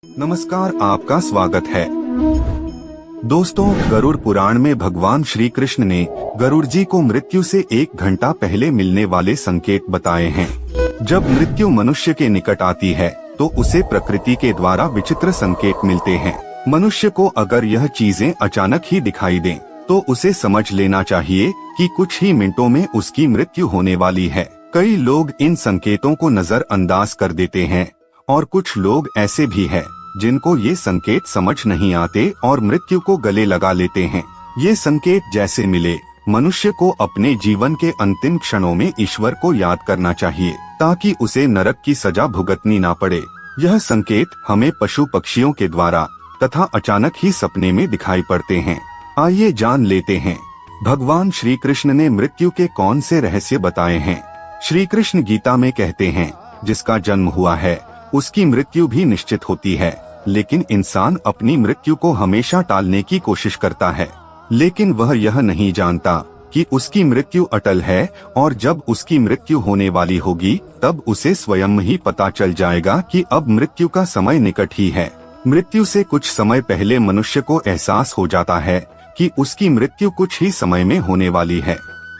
नमस्कार, आपका स्वागत है। दोस्तों, गरुड़ पुराण में भगवान श्री कृष्ण ने गरुड़ जी को मृत्यु से 1 घंटा पहले मिलने वाले संकेत बताए हैं। जब मृत्यु मनुष्य के निकट आती है तो उसे प्रकृति के द्वारा विचित्र संकेत मिलते हैं। मनुष्य को अगर यह चीजें अचानक ही दिखाई दें तो उसे समझ लेना चाहिए कि कुछ ही मिनटों में उसकी मृत्यु होने वाली है। कई लोग इन संकेतों को नजरअंदाज कर देते हैं और कुछ लोग ऐसे भी हैं जिनको ये संकेत समझ नहीं आते और मृत्यु को गले लगा लेते हैं। ये संकेत जैसे मिले, मनुष्य को अपने जीवन के अंतिम क्षणों में ईश्वर को याद करना चाहिए ताकि उसे नरक की सजा भुगतनी ना पड़े। यह संकेत हमें पशु पक्षियों के द्वारा तथा अचानक ही सपने में दिखाई पड़ते हैं। आइए जान लेते हैं भगवान श्री कृष्ण ने मृत्यु के कौन से रहस्य बताए हैं। श्री कृष्ण गीता में कहते हैं, जिसका जन्म हुआ है उसकी मृत्यु भी निश्चित होती है, लेकिन इंसान अपनी मृत्यु को हमेशा टालने की कोशिश करता है। लेकिन वह यह नहीं जानता कि उसकी मृत्यु अटल है और जब उसकी मृत्यु होने वाली होगी तब उसे स्वयं ही पता चल जाएगा कि अब मृत्यु का समय निकट ही है। मृत्यु से कुछ समय पहले मनुष्य को एहसास हो जाता है कि उसकी मृत्यु कुछ ही समय में होने वाली है।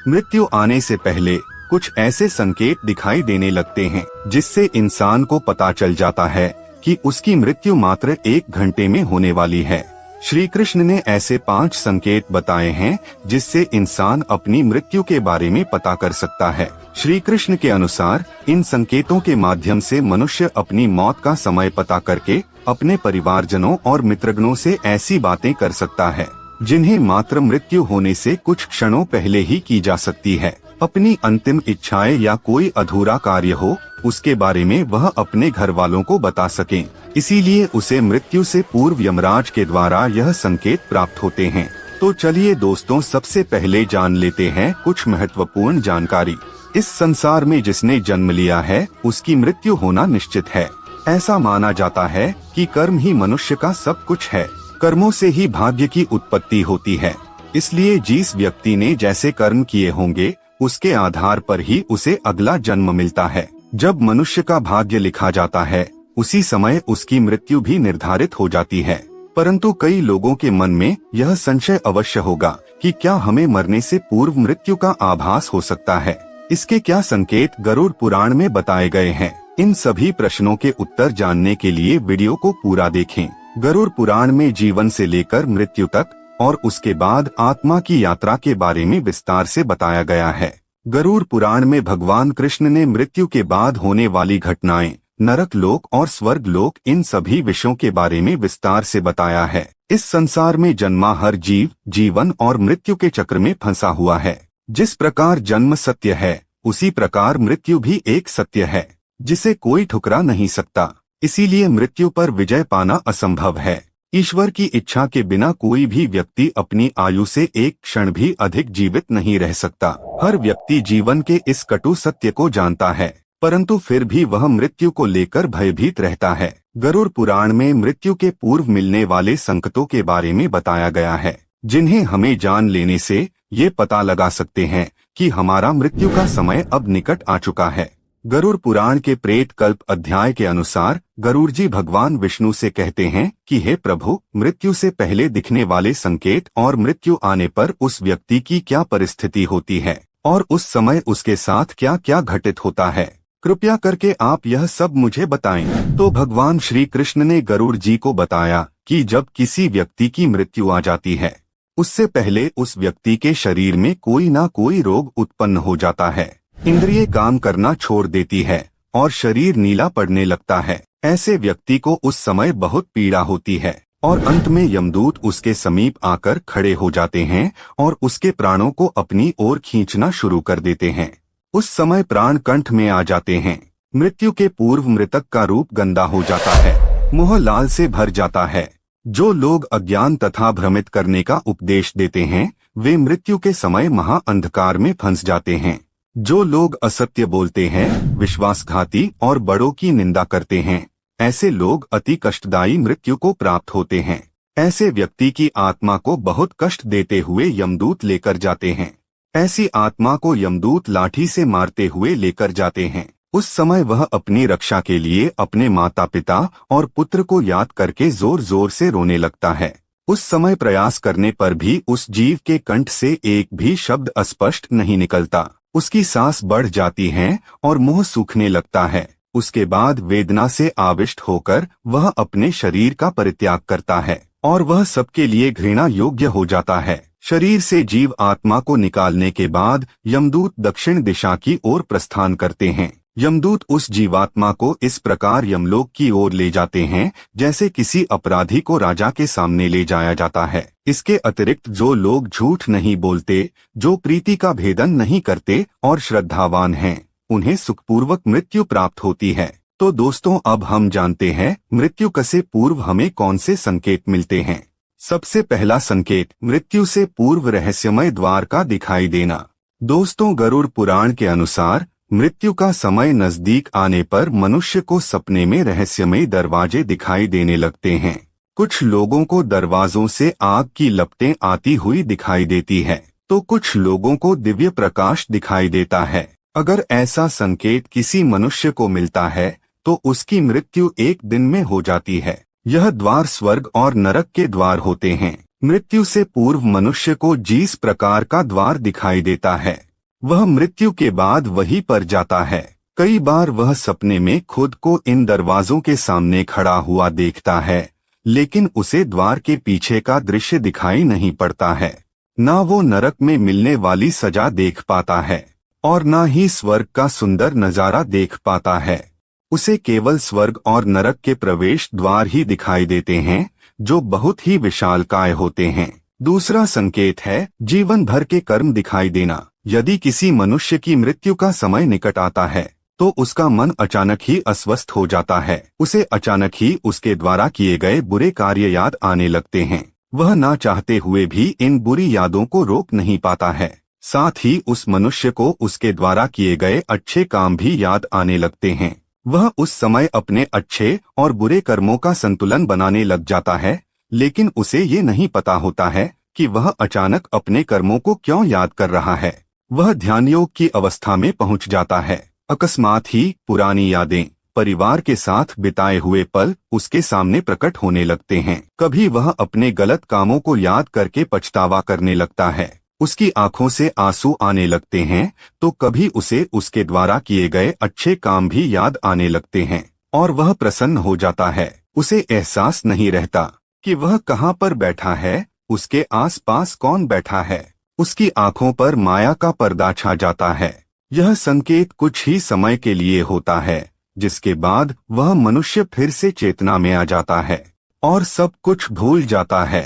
मृत्यु आने से पहले कुछ ऐसे संकेत दिखाई देने लगते हैं जिससे इंसान को पता चल जाता है कि उसकी मृत्यु मात्र 1 घंटे में होने वाली है। श्री कृष्ण ने ऐसे 5 संकेत बताए हैं जिससे इंसान अपनी मृत्यु के बारे में पता कर सकता है। श्री कृष्ण के अनुसार इन संकेतों के माध्यम से मनुष्य अपनी मौत का समय पता करके अपने परिवारजनों और मित्रगणों से ऐसी बातें कर सकता है जिन्हें मात्र मृत्यु होने से कुछ क्षणों पहले ही की जा सकती है। अपनी अंतिम इच्छाएं या कोई अधूरा कार्य हो उसके बारे में वह अपने घर वालों को बता सकें। इसीलिए उसे मृत्यु से पूर्व यमराज के द्वारा यह संकेत प्राप्त होते हैं। तो चलिए दोस्तों, सबसे पहले जान लेते हैं कुछ महत्वपूर्ण जानकारी। इस संसार में जिसने जन्म लिया है उसकी मृत्यु होना निश्चित है। ऐसा माना जाता है कि कर्म ही मनुष्य का सब कुछ है। कर्मों से ही भाग्य की उत्पत्ति होती है। इसलिए जिस व्यक्ति ने जैसे कर्म किए होंगे उसके आधार पर ही उसे अगला जन्म मिलता है। जब मनुष्य का भाग्य लिखा जाता है उसी समय उसकी मृत्यु भी निर्धारित हो जाती है। परंतु कई लोगों के मन में यह संशय अवश्य होगा कि क्या हमें मरने से पूर्व मृत्यु का आभास हो सकता है। इसके क्या संकेत गरुड़ पुराण में बताए गए हैं। इन सभी प्रश्नों के उत्तर जानने के लिए वीडियो को पूरा देखें। गरुड़ पुराण में जीवन से लेकर मृत्यु तक और उसके बाद आत्मा की यात्रा के बारे में विस्तार से बताया गया है। गरुड़ पुराण में भगवान कृष्ण ने मृत्यु के बाद होने वाली घटनाएं, नरक लोक और स्वर्ग लोक, इन सभी विषयों के बारे में विस्तार से बताया है। इस संसार में जन्मा हर जीव जीवन और मृत्यु के चक्र में फंसा हुआ है। जिस प्रकार जन्म सत्य है उसी प्रकार मृत्यु भी एक सत्य है जिसे कोई ठुकरा नहीं सकता। इसीलिए मृत्यु पर विजय पाना असंभव है। ईश्वर की इच्छा के बिना कोई भी व्यक्ति अपनी आयु से 1 क्षण भी अधिक जीवित नहीं रह सकता। हर व्यक्ति जीवन के इस कटु सत्य को जानता है, परंतु फिर भी वह मृत्यु को लेकर भयभीत रहता है। गरुड़ पुराण में मृत्यु के पूर्व मिलने वाले संकटों के बारे में बताया गया है, जिन्हें हमें जान लेने से ये पता लगा सकते हैं कि हमारा मृत्यु का समय अब निकट आ चुका है। गरुड़ पुराण के प्रेत कल्प अध्याय के अनुसार गरुड़ जी भगवान विष्णु से कहते हैं कि हे प्रभु, मृत्यु से पहले दिखने वाले संकेत और मृत्यु आने पर उस व्यक्ति की क्या परिस्थिति होती है और उस समय उसके साथ क्या क्या घटित होता है, कृपया करके आप यह सब मुझे बताएं। तो भगवान श्री कृष्ण ने गरुड़ जी को बताया कि जब किसी व्यक्ति की मृत्यु आ जाती है उससे पहले उस व्यक्ति के शरीर में कोई ना कोई रोग उत्पन्न हो जाता है। इंद्रिय काम करना छोड़ देती है और शरीर नीला पड़ने लगता है। ऐसे व्यक्ति को उस समय बहुत पीड़ा होती है और अंत में यमदूत उसके समीप आकर खड़े हो जाते हैं और उसके प्राणों को अपनी ओर खींचना शुरू कर देते हैं। उस समय प्राण कंठ में आ जाते हैं। मृत्यु के पूर्व मृतक का रूप गंदा हो जाता है, मुंह लाल से भर जाता है। जो लोग अज्ञान तथा भ्रमित करने का उपदेश देते हैं वे मृत्यु के समय महा अंधकार में फंस जाते हैं। जो लोग असत्य बोलते हैं, विश्वासघाती और बड़ों की निंदा करते हैं, ऐसे लोग अति कष्टदायी मृत्यु को प्राप्त होते हैं। ऐसे व्यक्ति की आत्मा को बहुत कष्ट देते हुए यमदूत लेकर जाते हैं। ऐसी आत्मा को यमदूत लाठी से मारते हुए लेकर जाते हैं। उस समय वह अपनी रक्षा के लिए अपने माता पिता और पुत्र को याद करके जोर जोर से रोने लगता है। उस समय प्रयास करने पर भी उस जीव के कंठ से एक भी शब्द अस्पष्ट नहीं निकलता। उसकी सांस बढ़ जाती है और मुंह सूखने लगता है। उसके बाद वेदना से आविष्ट होकर वह अपने शरीर का परित्याग करता है और वह सबके लिए घृणा योग्य हो जाता है। शरीर से जीव आत्मा को निकालने के बाद यमदूत दक्षिण दिशा की ओर प्रस्थान करते हैं। यमदूत उस जीवात्मा को इस प्रकार यमलोक की ओर ले जाते हैं जैसे किसी अपराधी को राजा के सामने ले जाया जाता है। इसके अतिरिक्त जो लोग झूठ नहीं बोलते, जो प्रीति का भेदन नहीं करते और श्रद्धावान हैं, उन्हें सुखपूर्वक मृत्यु प्राप्त होती है। तो दोस्तों, अब हम जानते हैं मृत्यु से पूर्व हमें कौन से संकेत मिलते हैं। सबसे पहला संकेत, मृत्यु से पूर्व रहस्यमय द्वार का दिखाई देना। दोस्तों, गरुड़ पुराण के अनुसार मृत्यु का समय नजदीक आने पर मनुष्य को सपने में रहस्यमय दरवाजे दिखाई देने लगते हैं। कुछ लोगों को दरवाजों से आग की लपटें आती हुई दिखाई देती है, तो कुछ लोगों को दिव्य प्रकाश दिखाई देता है। अगर ऐसा संकेत किसी मनुष्य को मिलता है तो उसकी मृत्यु एक दिन में हो जाती है। यह द्वार स्वर्ग और नरक के द्वार होते हैं। मृत्यु से पूर्व मनुष्य को जिस प्रकार का द्वार दिखाई देता है, वह मृत्यु के बाद वहीं पर जाता है। कई बार वह सपने में खुद को इन दरवाजों के सामने खड़ा हुआ देखता है, लेकिन उसे द्वार के पीछे का दृश्य दिखाई नहीं पड़ता है। ना वो नरक में मिलने वाली सजा देख पाता है और ना ही स्वर्ग का सुंदर नजारा देख पाता है। उसे केवल स्वर्ग और नरक के प्रवेश द्वार ही दिखाई देते हैं, जो बहुत ही विशालकाय होते हैं। दूसरा संकेत है जीवन भर के कर्म दिखाई देना। यदि किसी मनुष्य की मृत्यु का समय निकट आता है तो उसका मन अचानक ही अस्वस्थ हो जाता है। उसे अचानक ही उसके द्वारा किए गए बुरे कार्य याद आने लगते हैं। वह ना चाहते हुए भी इन बुरी यादों को रोक नहीं पाता है। साथ ही उस मनुष्य को उसके द्वारा किए गए अच्छे काम भी याद आने लगते हैं। वह उस समय अपने अच्छे और बुरे कर्मों का संतुलन बनाने लग जाता है, लेकिन उसे ये नहीं पता होता है कि वह अचानक अपने कर्मों को क्यों याद कर रहा है। वह ध्यान योग की अवस्था में पहुंच जाता है। अकस्मात ही पुरानी यादें, परिवार के साथ बिताए हुए पल उसके सामने प्रकट होने लगते हैं। कभी वह अपने गलत कामों को याद करके पछतावा करने लगता है। उसकी आंखों से आंसू आने लगते हैं, तो कभी उसे उसके द्वारा किए गए अच्छे काम भी याद आने लगते हैं और वह प्रसन्न हो जाता है। उसे एहसास नहीं रहता कि वह कहाँ पर बैठा है, उसके आसपास कौन बैठा है। उसकी आंखों पर माया का पर्दा छा जाता है। यह संकेत कुछ ही समय के लिए होता है, जिसके बाद वह मनुष्य फिर से चेतना में आ जाता है और सब कुछ भूल जाता है।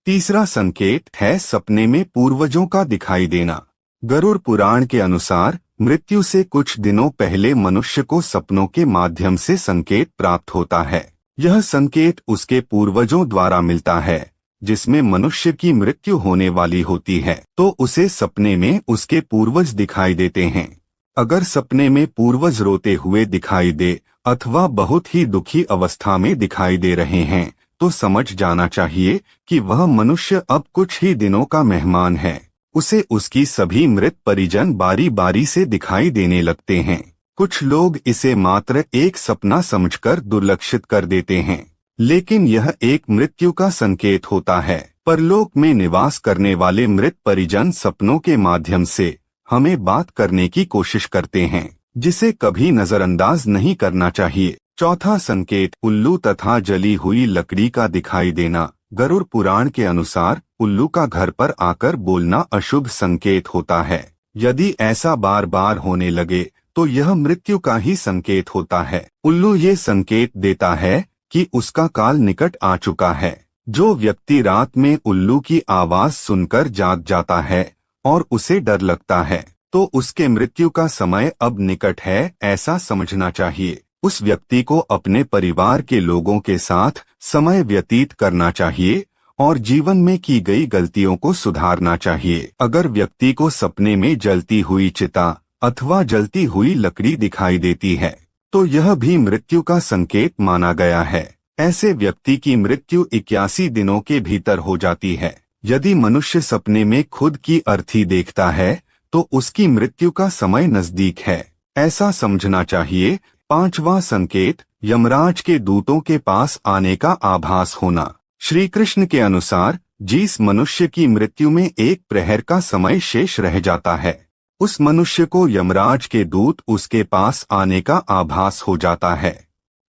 तीसरा संकेत है सपने में पूर्वजों का दिखाई देना। गरुड़ पुराण के अनुसार मृत्यु से कुछ दिनों पहले मनुष्य को सपनों के माध्यम से संकेत प्राप्त होता है। यह संकेत उसके पूर्वजों द्वारा मिलता है। जिसमें मनुष्य की मृत्यु होने वाली होती है तो उसे सपने में उसके पूर्वज दिखाई देते हैं। अगर सपने में पूर्वज रोते हुए दिखाई दे अथवा बहुत ही दुखी अवस्था में दिखाई दे रहे हैं तो समझ जाना चाहिए कि वह मनुष्य अब कुछ ही दिनों का मेहमान है। उसे उसकी सभी मृत परिजन बारी बारी से दिखाई देने लगते हैं। कुछ लोग इसे मात्र एक सपना समझकर दुर्लक्षित कर देते हैं, लेकिन यह एक मृत्यु का संकेत होता है। परलोक में निवास करने वाले मृत परिजन सपनों के माध्यम से हमें बात करने की कोशिश करते हैं, जिसे कभी नजरअंदाज नहीं करना चाहिए। चौथा संकेत उल्लू तथा जली हुई लकड़ी का दिखाई देना। गरुड़ पुराण के अनुसार उल्लू का घर पर आकर बोलना अशुभ संकेत होता है। यदि ऐसा बार बार होने लगे तो यह मृत्यु का ही संकेत होता है। उल्लू ये संकेत देता है कि उसका काल निकट आ चुका है। जो व्यक्ति रात में उल्लू की आवाज सुनकर जाग जाता है और उसे डर लगता है तो उसके मृत्यु का समय अब निकट है, ऐसा समझना चाहिए। उस व्यक्ति को अपने परिवार के लोगों के साथ समय व्यतीत करना चाहिए और जीवन में की गई गलतियों को सुधारना चाहिए। अगर व्यक्ति को सपने में जलती हुई चिता अथवा जलती हुई लकड़ी दिखाई देती है तो यह भी मृत्यु का संकेत माना गया है। ऐसे व्यक्ति की मृत्यु 81 दिनों के भीतर हो जाती है। यदि मनुष्य सपने में खुद की अर्थी देखता है तो उसकी मृत्यु का समय नजदीक है। ऐसा समझना चाहिए। पांचवा संकेत, यमराज के दूतों के पास आने का आभास होना। श्री कृष्ण के अनुसार जिस मनुष्य की मृत्यु में एक प्रहर का समय शेष रह जाता है, उस मनुष्य को यमराज के दूत उसके पास आने का आभास हो जाता है।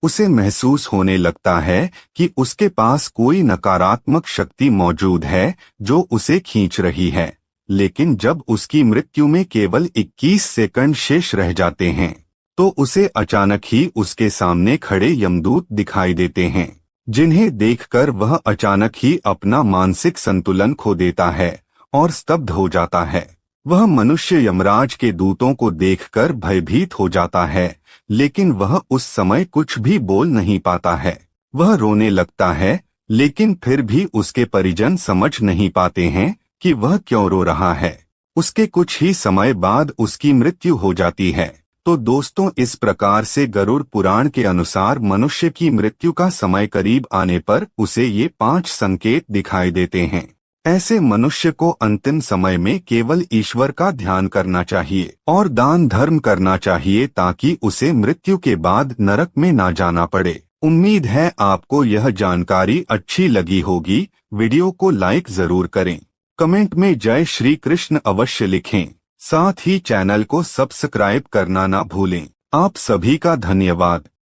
उसे महसूस होने लगता है कि उसके पास कोई नकारात्मक शक्ति मौजूद है जो उसे खींच रही है। लेकिन जब उसकी मृत्यु में केवल 21 सेकंड शेष रह जाते हैं, तो उसे अचानक ही उसके सामने खड़े यमदूत दिखाई देते हैं, जिन्हें देखकर वह अचानक ही अपना मानसिक संतुलन खो देता है और स्तब्ध हो जाता है। वह मनुष्य यमराज के दूतों को देखकर भयभीत हो जाता है, लेकिन वह उस समय कुछ भी बोल नहीं पाता है। वह रोने लगता है, लेकिन फिर भी उसके परिजन समझ नहीं पाते हैं कि वह क्यों रो रहा है। उसके कुछ ही समय बाद उसकी मृत्यु हो जाती है। तो दोस्तों, इस प्रकार से गरुड़ पुराण के अनुसार मनुष्य की मृत्यु का समय करीब आने पर उसे ये 5 संकेत दिखाई देते हैं। ऐसे मनुष्य को अंतिम समय में केवल ईश्वर का ध्यान करना चाहिए और दान धर्म करना चाहिए, ताकि उसे मृत्यु के बाद नरक में ना जाना पड़े। उम्मीद है आपको यह जानकारी अच्छी लगी होगी। वीडियो को लाइक जरूर करें, कमेंट में जय श्री कृष्ण अवश्य लिखें, साथ ही चैनल को सब्सक्राइब करना ना भूलें। आप सभी का धन्यवाद।